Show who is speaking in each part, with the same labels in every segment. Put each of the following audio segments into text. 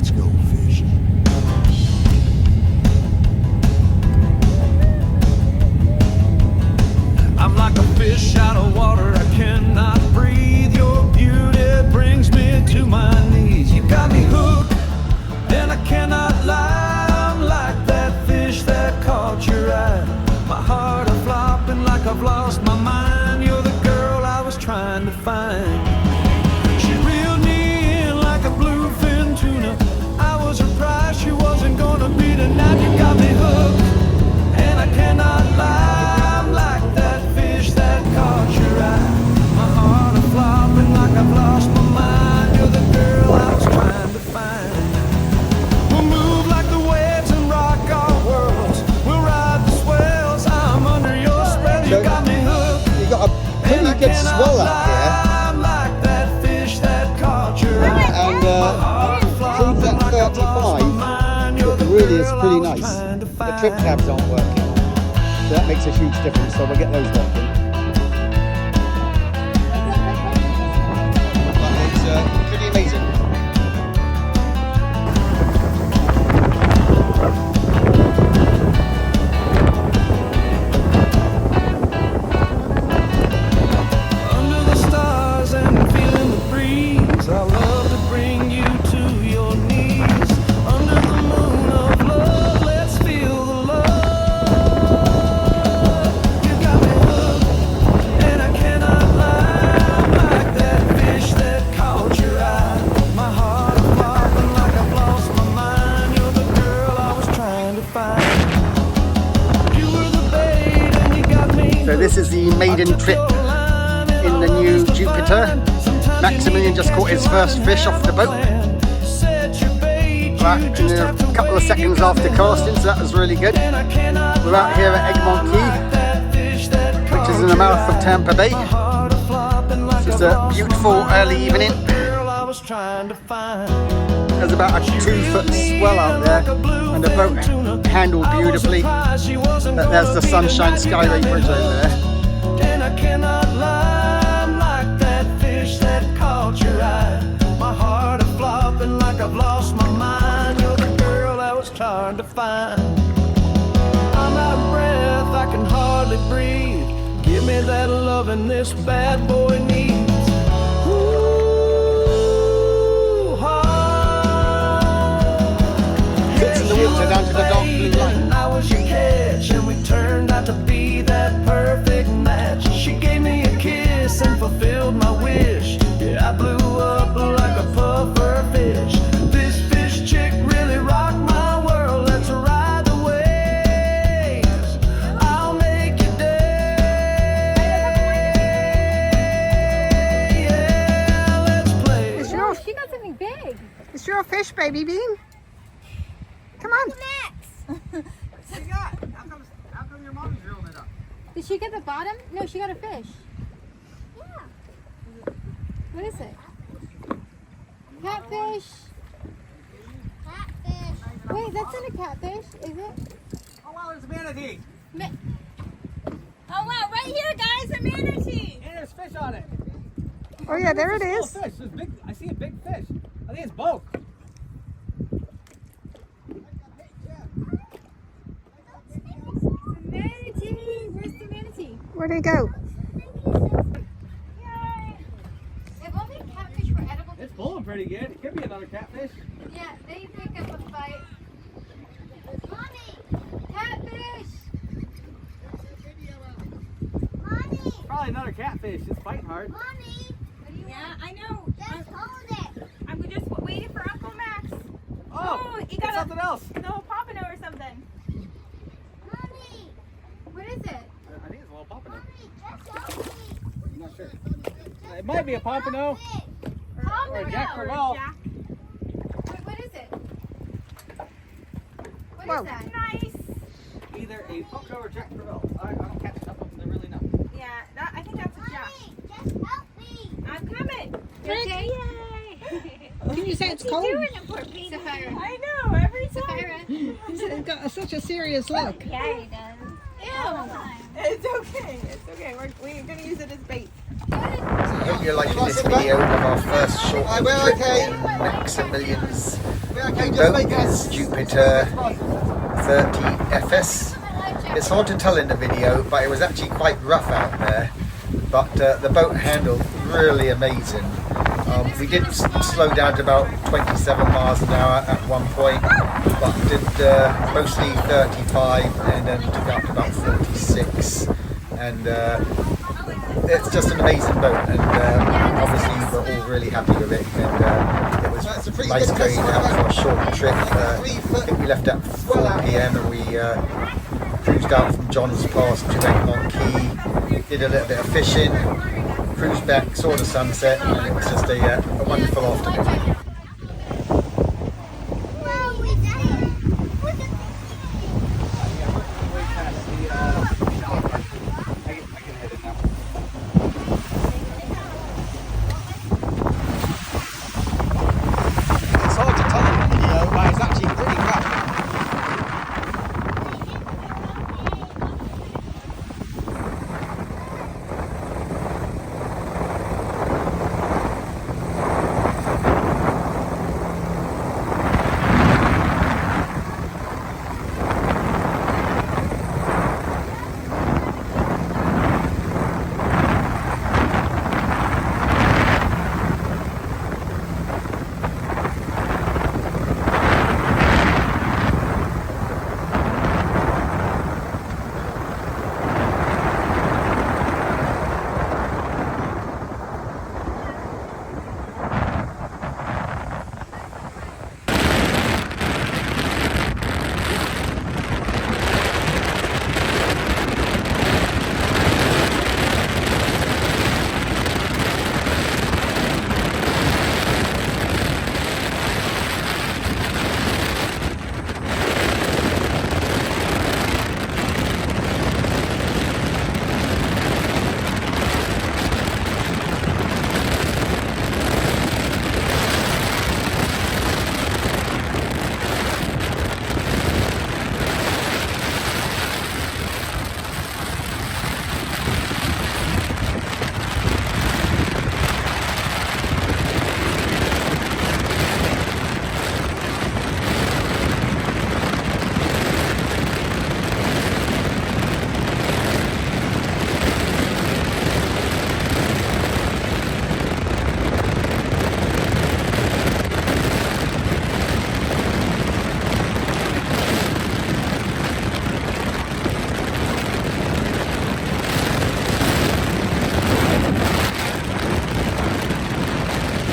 Speaker 1: let's go fishing. I'm like a fish out of water, I cannot breathe. Your beauty brings me to my knees. You got me hooked, and I cannot lie. I'm like that fish that caught your eye. My heart is flopping like I've lost my mind. You're the girl I was trying to find. She reeled me in like a bluefin tuna. I was surprised she wasn't gonna be tonight. You got me hooked, and I cannot lie. I'm like that fish that caught your eye. My heart is flopping like I've lost my mind. You're the girl I was trying to find. We'll move like the waves and rock our worlds. We'll ride the swells. I'm under your spell. You got me hooked.
Speaker 2: You got a pretty good swell up here.
Speaker 1: I'm like that fish that caught your eye.
Speaker 2: And cruise at 35 really is pretty nice. The trip cabs aren't working, so that makes a huge difference, so we'll get those working. But it's pretty amazing.
Speaker 1: Under the stars and feeling the breeze, I love to bring you to your knees. Under the moon of love, let's feel the love. You got me hooked, and I cannot lie. I'm like that fish that caught your eye. My heart is flopping like I've lost my mind. You're the girl I was trying to find. You were the bait and you got me.
Speaker 2: So this is the maiden trip in the new Jupiter. Maximilian just caught his first fish off the boat. Back in a couple of seconds after casting, so that was really good. We're out here at Egmont Key, which is in the mouth of Tampa Bay. It's a beautiful early evening. There's about a 2-foot swell out there, and the boat handled beautifully. There's the Sunshine Skyway Bridge over there.
Speaker 1: And I cannot lie, I'm like that fish that caught your eye. My heart is flopping like I've lost my mind. You're the girl I was trying to find. I'm out of breath, I can hardly breathe. Give me that loving this bad boy needs. Ooh,
Speaker 2: Fits in the water down to the dark blue line.
Speaker 1: I was your catch, and we turned out to be that perfect match. She gave me a kiss and fulfilled my wish. Yeah, I blew up like a puffer fish. This fish chick really rocked my world. Let's ride the waves. I'll make your day. Yeah, let's play.
Speaker 3: Oh, she got something big.
Speaker 4: It's your fish, baby bean. Come on.
Speaker 3: Max.
Speaker 2: What you got? How come your mommy's reeling it up?
Speaker 3: Did she get the bottom? No, she got a fish. Yeah. What is it? Catfish.
Speaker 5: Catfish.
Speaker 3: Wait, that's not a catfish, is it?
Speaker 2: Oh wow, there's a manatee.
Speaker 5: Oh wow, right here, guys, a manatee.
Speaker 2: And there's fish on it.
Speaker 4: Oh yeah, there it
Speaker 2: It's
Speaker 4: is.
Speaker 2: a small fish. There's big, I see a big fish. I think it's both.
Speaker 3: Manatee. Where's the manatee?
Speaker 4: Where'd he go?
Speaker 3: Yay. If only catfish were edible.
Speaker 2: It's pulling pretty good. It could be another catfish.
Speaker 3: Yeah, they pick up a fight.
Speaker 5: Mommy,
Speaker 3: Catfish.
Speaker 5: mommy,
Speaker 2: Probably another catfish. It's fighting hard.
Speaker 5: mommy.
Speaker 6: Yeah, I know.
Speaker 5: Just hold it.
Speaker 6: I'm just waiting for Uncle Max.
Speaker 2: Oh,
Speaker 6: he
Speaker 2: it's
Speaker 6: got
Speaker 2: something else.
Speaker 6: no pompano or something.
Speaker 5: Mommy,
Speaker 3: What is it?
Speaker 2: I think it's a little pompano.
Speaker 5: mommy, just hold me.
Speaker 2: I'm not sure. It might be a pompano or a Jack Crevalle.
Speaker 6: Jack.
Speaker 3: What is it? What
Speaker 4: Whoa.
Speaker 3: is that?
Speaker 6: Nice.
Speaker 2: Either a pompano or Jack Crevalle. I don't catch enough of them to really know.
Speaker 6: Yeah, I think that's a Jack.
Speaker 5: Mommy, just help me.
Speaker 6: I'm coming.
Speaker 3: You okay?
Speaker 6: Yay.
Speaker 4: Can you say it's
Speaker 6: What's
Speaker 4: cold?
Speaker 6: he doing, the poor baby?
Speaker 3: Sapphira.
Speaker 6: I know, every time.
Speaker 3: Sapphira.
Speaker 4: It's got such a serious look.
Speaker 5: Yeah, he does.
Speaker 6: Ew. It's okay. It's okay. We're going to use it as bait.
Speaker 2: I hope you're liking this video of our first short trip in Maximilian's new boat, his Jupiter 30 FS. It's hard to tell in the video, but it was actually quite rough out there. But the boat handled really amazing. We did slow down to about 27 miles an hour at one point, but did mostly 35 and then took up to about 46. And it's just an amazing boat, and obviously we're all really happy with it. And it was nice going out for a short trip. I think we left at 4 PM and we cruised out from Johns Pass to Egmont Key, did a little bit of fishing, cruised back, saw the sunset, and it was just a wonderful afternoon. It's hard to tell in the video, but it's actually pretty rough.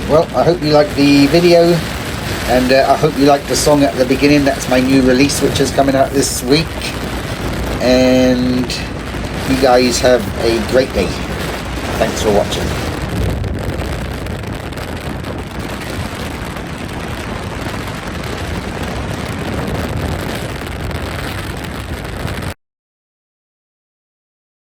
Speaker 2: Well, I hope you liked the video, and I hope you liked the song at the beginning. That's my new release, which is coming out this week. And you guys have a great day. Thanks for watching.